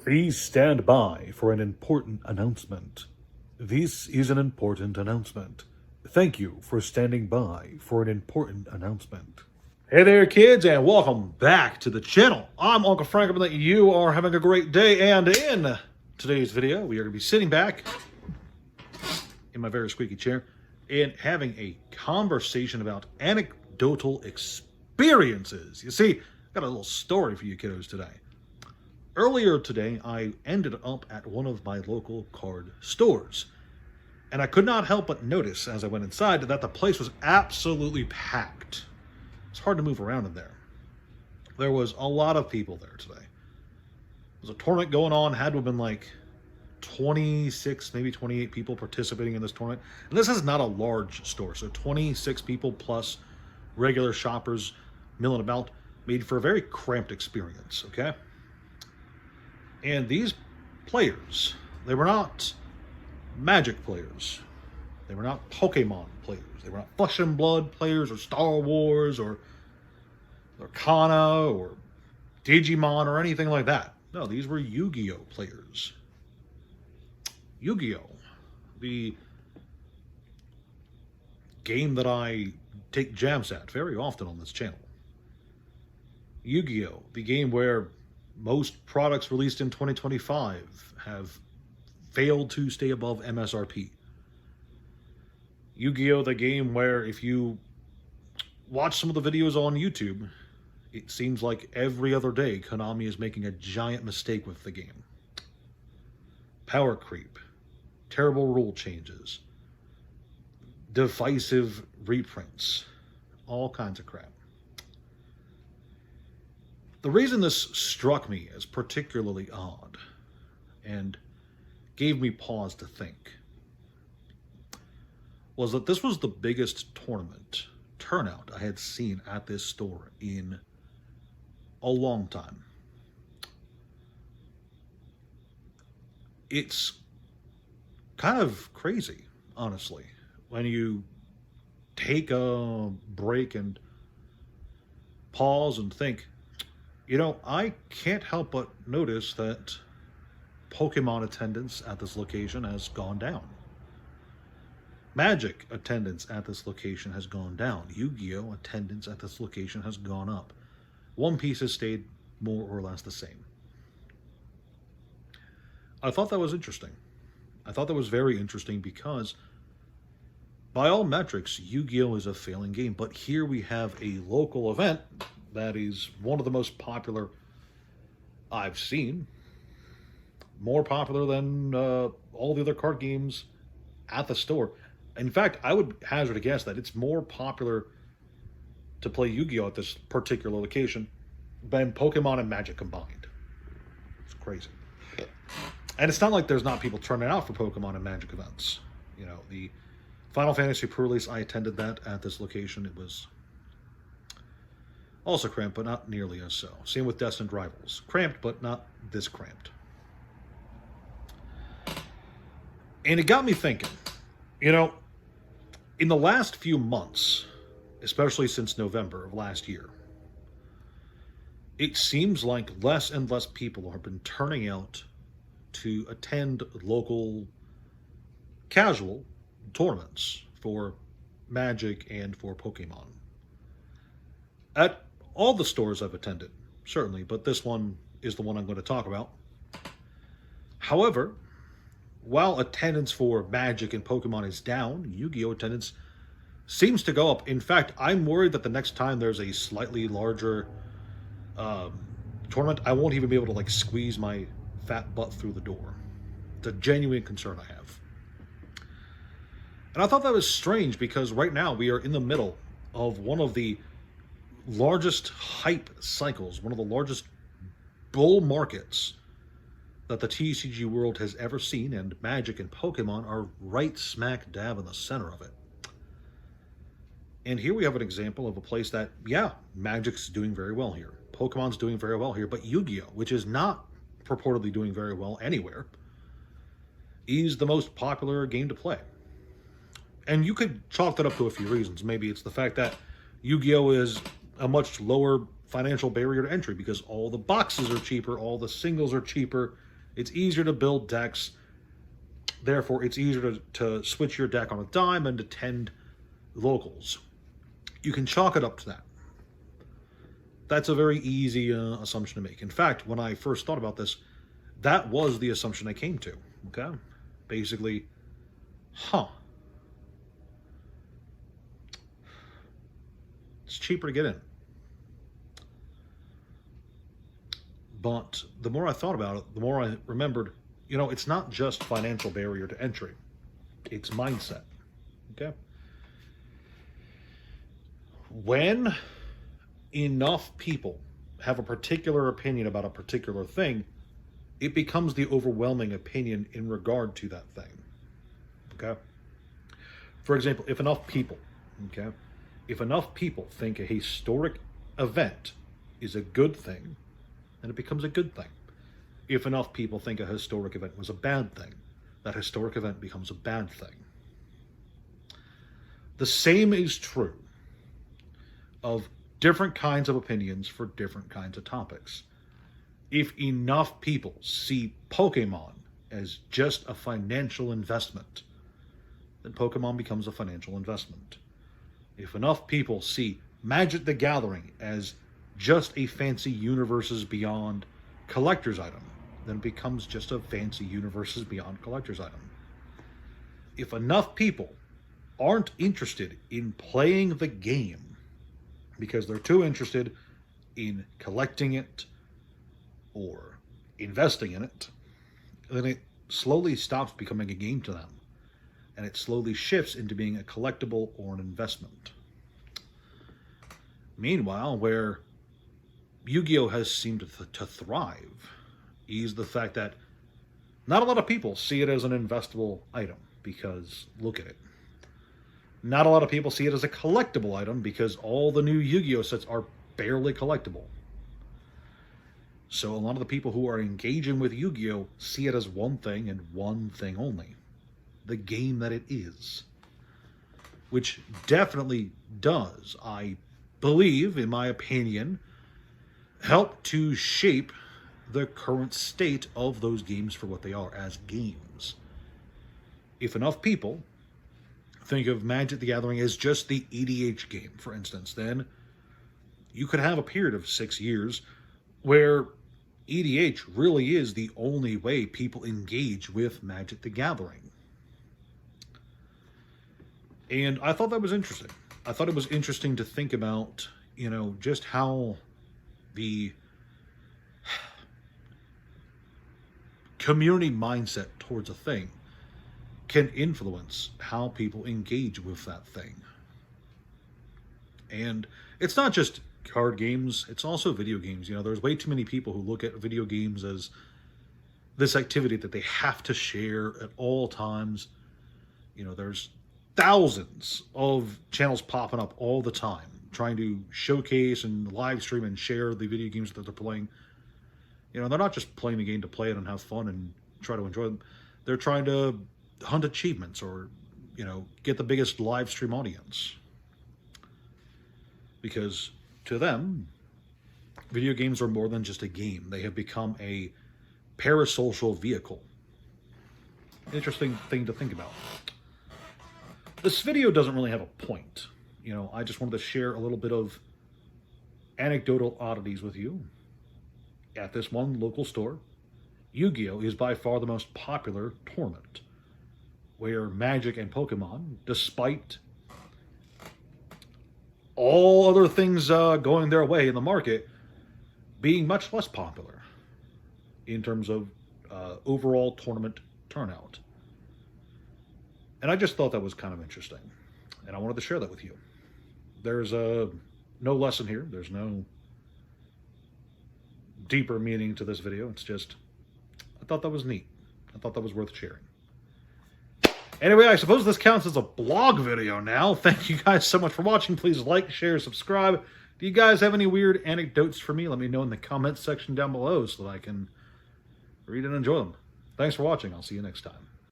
Please stand by for an important announcement. This is an important announcement. Thank you for standing by for an important announcement. Hey there, kids, and welcome back to the channel. I'm Uncle Frank, and that you are having a great day. And in today's video, we are going to be sitting back in my very squeaky chair and having a conversation about anecdotal experiences. You see, I've got a little story for you kiddos today. Earlier today, I ended up at one of my local card stores, and I could not help but notice as I went inside that the place was absolutely packed. It's hard to move around in there. There was a lot of people there today. There was a tournament going on, had to have been like 26, maybe 28 people participating in this tournament. And this is not a large store, so 26 people plus regular shoppers milling about made for a very cramped experience, okay? And these players, they were not Magic players. They were not Pokemon players. They were not Flesh and Blood players or Star Wars or Arcana or Digimon or anything like that. No, these were Yu-Gi-Oh players. Yu-Gi-Oh, the game that I take jabs at very often on this channel. Yu-Gi-Oh, the game where most products released in 2025 have failed to stay above MSRP. Yu-Gi-Oh, the game where if you watch some of the videos on YouTube, it seems like every other day Konami is making a giant mistake with the game. Power creep, terrible rule changes, divisive reprints, all kinds of crap. The reason this struck me as particularly odd and gave me pause to think was that this was the biggest tournament turnout I had seen at this store in a long time. It's kind of crazy, honestly, when you take a break and pause and think, you know, I can't help but notice that Pokemon attendance at this location has gone down. Magic attendance at this location has gone down. Yu-Gi-Oh attendance at this location has gone up. One Piece has stayed more or less the same. I thought that was interesting. I thought that was very interesting because by all metrics, Yu-Gi-Oh is a failing game, but here we have a local event that is one of the most popular I've seen. More popular than all the other card games at the store. In fact, I would hazard a guess that it's more popular to play Yu-Gi-Oh at this particular location than Pokemon and Magic combined. It's crazy. And it's not like there's not people turning out for Pokemon and Magic events. You know, the Final Fantasy pre-release, I attended that at this location. It was also cramped, but not nearly as so. Same with Destined Rivals. Cramped, but not this cramped. And it got me thinking, you know, in the last few months, especially since November of last year, it seems like less and less people have been turning out to attend local casual tournaments for Magic and for Pokemon. At all the stores I've attended, certainly, but this one is the one I'm going to talk about. However, while attendance for Magic and Pokemon is down, Yu-Gi-Oh attendance seems to go up. In fact, I'm worried that the next time there's a slightly larger tournament, I won't even be able to like squeeze my fat butt through the door. It's a genuine concern I have. And I thought that was strange because right now we are in the middle of one of the largest hype cycles, one of the largest bull markets that the TCG world has ever seen, and Magic and Pokemon are right smack dab in the center of it. And here we have an example of a place that, yeah, Magic's doing very well here. Pokemon's doing very well here, but Yu-Gi-Oh, which is not purportedly doing very well anywhere, is the most popular game to play. And you could chalk that up to a few reasons. Maybe it's the fact that Yu-Gi-Oh is a much lower financial barrier to entry because all the boxes are cheaper, all the singles are cheaper, It's easier to build decks. Therefore, it's easier to switch your deck on a dime and to tend locals. You can chalk it up to that. That's a very easy assumption to make. In fact, when I first thought about this, that was the assumption I came to. Okay? Basically, it's cheaper to get in. But the more I thought about it, the more I remembered, it's not just financial barrier to entry. It's mindset. Okay? When enough people have a particular opinion about a particular thing, it becomes the overwhelming opinion in regard to that thing. Okay? For example, if enough people think a historic event is a good thing, then it becomes a good thing. If enough people think a historic event was a bad thing, that historic event becomes a bad thing. The same is true of different kinds of opinions for different kinds of topics. If enough people see Pokemon as just a financial investment, then Pokemon becomes a financial investment. If enough people see Magic the Gathering as just a fancy Universes Beyond collector's item, then it becomes just a fancy Universes Beyond collector's item. If enough people aren't interested in playing the game because they're too interested in collecting it or investing in it, then it slowly stops becoming a game to them, and it slowly shifts into being a collectible or an investment. Meanwhile, where Yu-Gi-Oh! Has seemed to thrive is the fact that not a lot of people see it as an investable item because, look at it. Not a lot of people see it as a collectible item because all the new Yu-Gi-Oh! Sets are barely collectible. So a lot of the people who are engaging with Yu-Gi-Oh! See it as one thing and one thing only. The game that it is. Which definitely does, I believe, in my opinion, help to shape the current state of those games for what they are as games. If enough people think of Magic the Gathering as just the EDH game, for instance, then you could have a period of 6 years where EDH really is the only way people engage with Magic the Gathering. And I thought that was interesting. I thought it was interesting to think about, just how the community mindset towards a thing can influence how people engage with that thing. And it's not just card games, it's also video games. There's way too many people who look at video games as this activity that they have to share at all times. There's thousands of channels popping up all the time trying to showcase and live stream and share the video games that they're playing. They're not just playing the game to play it and have fun and try to enjoy them. They're trying to hunt achievements or, get the biggest live stream audience. Because to them, video games are more than just a game. They have become a parasocial vehicle. Interesting thing to think about. This video doesn't really have a point. I just wanted to share a little bit of anecdotal oddities with you. At this one local store, Yu-Gi-Oh! Is by far the most popular tournament, where Magic and Pokemon, despite all other things going their way in the market, being much less popular in terms of overall tournament turnout. And I just thought that was kind of interesting, and I wanted to share that with you. There's no lesson here. There's no deeper meaning to this video. It's just, I thought that was neat. I thought that was worth sharing. Anyway, I suppose this counts as a blog video now. Thank you guys so much for watching. Please like, share, subscribe. Do you guys have any weird anecdotes for me? Let me know in the comments section down below so that I can read and enjoy them. Thanks for watching. I'll see you next time.